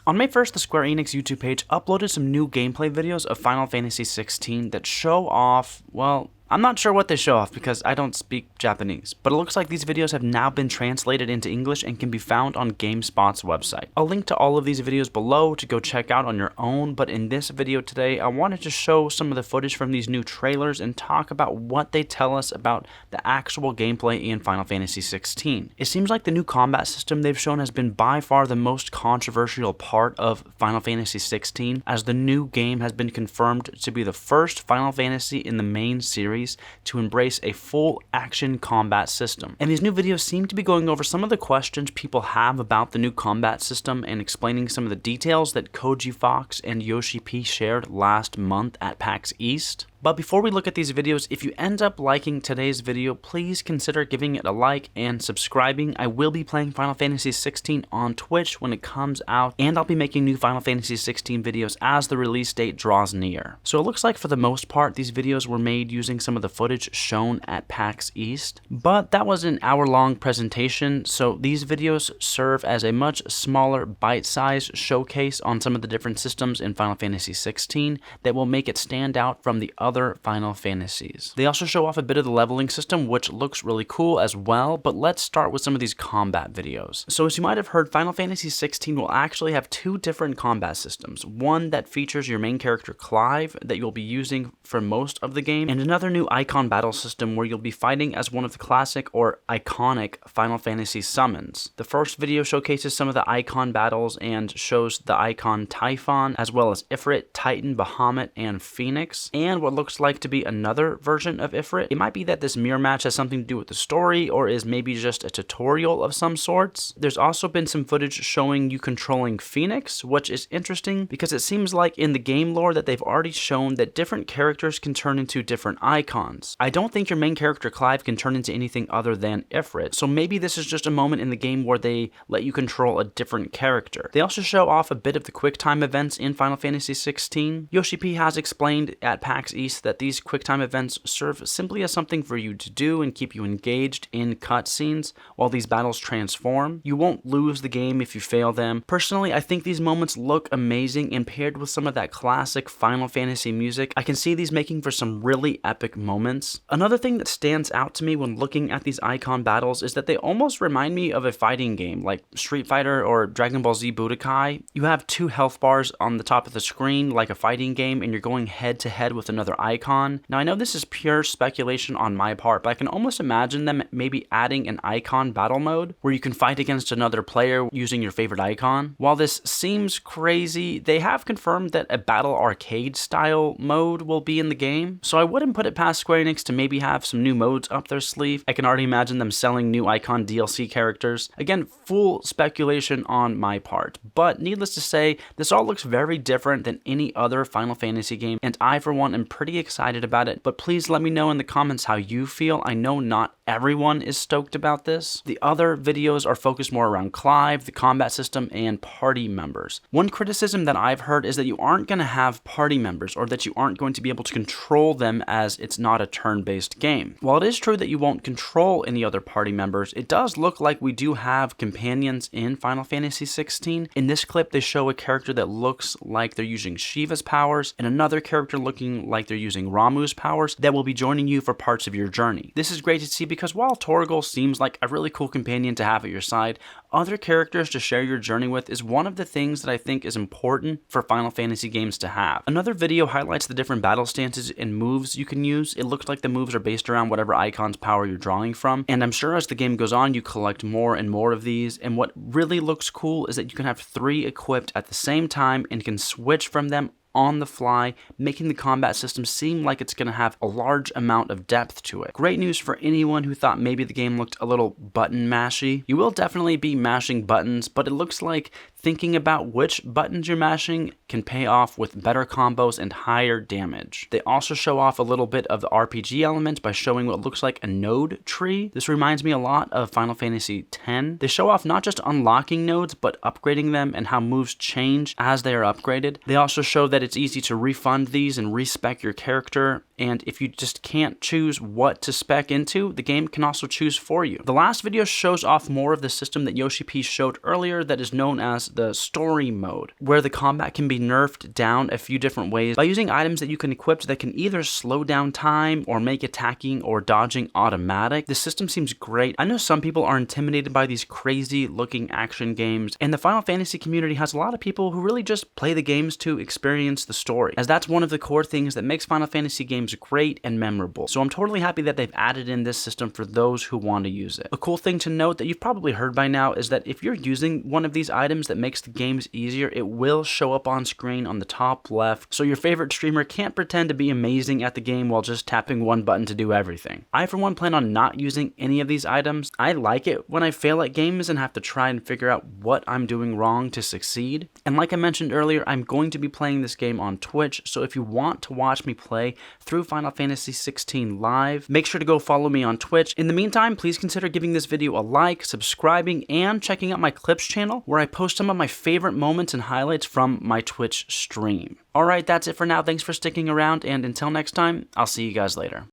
On May 1st, the Square Enix YouTube page uploaded some new gameplay videos of Final Fantasy XVI that show off, well, I'm not sure what they show off because I don't speak Japanese, but it looks like these videos have now been translated into English and can be found on GameSpot's website. I'll link to all of these videos below to go check out on your own, but in this video today, I wanted to show some of the footage from these new trailers and talk about what they tell us about the actual gameplay in Final Fantasy XVI. It seems like the new combat system they've shown has been by far the most controversial part of Final Fantasy XVI, as the new game has been confirmed to be the first Final Fantasy in the main series to embrace a full action combat system. And these new videos seem to be going over some of the questions people have about the new combat system and explaining some of the details that Koji Fox and Yoshi P shared last month at PAX East. But before we look at these videos, if you end up liking today's video, please consider giving it a like and subscribing. I will be playing Final Fantasy XVI on Twitch when it comes out, and I'll be making new Final Fantasy XVI videos as the release date draws near. So it looks like for the most part, these videos were made using some of the footage shown at PAX East, but that was an hour-long presentation, so these videos serve as a much smaller bite-sized showcase on some of the different systems in Final Fantasy XVI that will make it stand out from the other Final Fantasies. They also show off a bit of the leveling system, which looks really cool as well, but let's start with some of these combat videos. So as you might have heard, Final Fantasy XVI will actually have two different combat systems. One that features your main character Clive that you'll be using for most of the game, and another new icon battle system where you'll be fighting as one of the classic or iconic Final Fantasy summons. The first video showcases some of the icon battles and shows the icon Typhon, as well as Ifrit, Titan, Bahamut, and Phoenix, and what looks like to be another version of Ifrit. It might be that this mirror match has something to do with the story, or is maybe just a tutorial of some sorts. There's also been some footage showing you controlling Phoenix, which is interesting because it seems like in the game lore that they've already shown that different characters can turn into different icons. I don't think your main character Clive can turn into anything other than Ifrit, so maybe this is just a moment in the game where they let you control a different character. They also show off a bit of the QuickTime events in Final Fantasy XVI. Yoshi P has explained at PAX East that these QuickTime events serve simply as something for you to do and keep you engaged in cutscenes while these battles transform. You won't lose the game if you fail them. Personally, I think these moments look amazing, and paired with some of that classic Final Fantasy music, I can see these making for some really epic moments. Another thing that stands out to me when looking at these icon battles is that they almost remind me of a fighting game like Street Fighter or Dragon Ball Z Budokai. You have two health bars on the top of the screen like a fighting game, and you're going head to head with another icon. Now I know this is pure speculation on my part, but I can almost imagine them maybe adding an icon battle mode where you can fight against another player using your favorite icon. While this seems crazy, they have confirmed that a battle arcade style mode will be in the game, so I wouldn't put it past Square Enix to maybe have some new modes up their sleeve. I can already imagine them selling new icon DLC characters. Again, full speculation on my part, but needless to say, this all looks very different than any other Final Fantasy game, and I for one am pretty excited about it, but please let me know in the comments how you feel. I know not everyone is stoked about this. The other videos are focused more around Clive, the combat system, and party members. One criticism that I've heard is that you aren't going to have party members, or that you aren't going to be able to control them as it's not a turn-based game. While it is true that you won't control any other party members, it does look like we do have companions in Final Fantasy XVI. In this clip, they show a character that looks like they're using Shiva's powers, and another character looking like they're using Ramuh's powers that will be joining you for parts of your journey. This is great to see because while Torgal seems like a really cool companion to have at your side, other characters to share your journey with is one of the things that I think is important for Final Fantasy games to have. Another video highlights the different battle stances and moves you can use. It looks like the moves are based around whatever icon's power you're drawing from, and I'm sure as the game goes on you collect more and more of these, and what really looks cool is that you can have 3 equipped at the same time and can switch from them on the fly, making the combat system seem like it's going to have a large amount of depth to it. Great news for anyone who thought maybe the game looked a little button mashy. You will definitely be mashing buttons, but it looks like thinking about which buttons you're mashing can pay off with better combos and higher damage. They also show off a little bit of the RPG element by showing what looks like a node tree. This reminds me a lot of Final Fantasy X. They show off not just unlocking nodes, but upgrading them and how moves change as they are upgraded. They also show that it's easy to refund these and respec your character, and if you just can't choose what to spec into, the game can also choose for you. The last video shows off more of the system that Yoshi P showed earlier that is known as the story mode, where the combat can be nerfed down a few different ways by using items that you can equip that can either slow down time or make attacking or dodging automatic. The system seems great. I know some people are intimidated by these crazy looking action games, and the Final Fantasy community has a lot of people who really just play the games to experience the story, as that's one of the core things that makes Final Fantasy games great and memorable. So I'm totally happy that they've added in this system for those who want to use it. A cool thing to note that you've probably heard by now is that if you're using one of these items that makes the games easier, it will show up on screen on the top left, so your favorite streamer can't pretend to be amazing at the game while just tapping one button to do everything. I for one plan on not using any of these items. I like it when I fail at games and have to try and figure out what I'm doing wrong to succeed. And like I mentioned earlier, I'm going to be playing this game on Twitch, so if you want to watch me play through Final Fantasy XVI live, make sure to go follow me on Twitch. In the meantime, please consider giving this video a like, subscribing, and checking out my clips channel, where I post some of my favorite moments and highlights from my Twitch stream. Alright, that's it for now. Thanks for sticking around, and until next time, I'll see you guys later.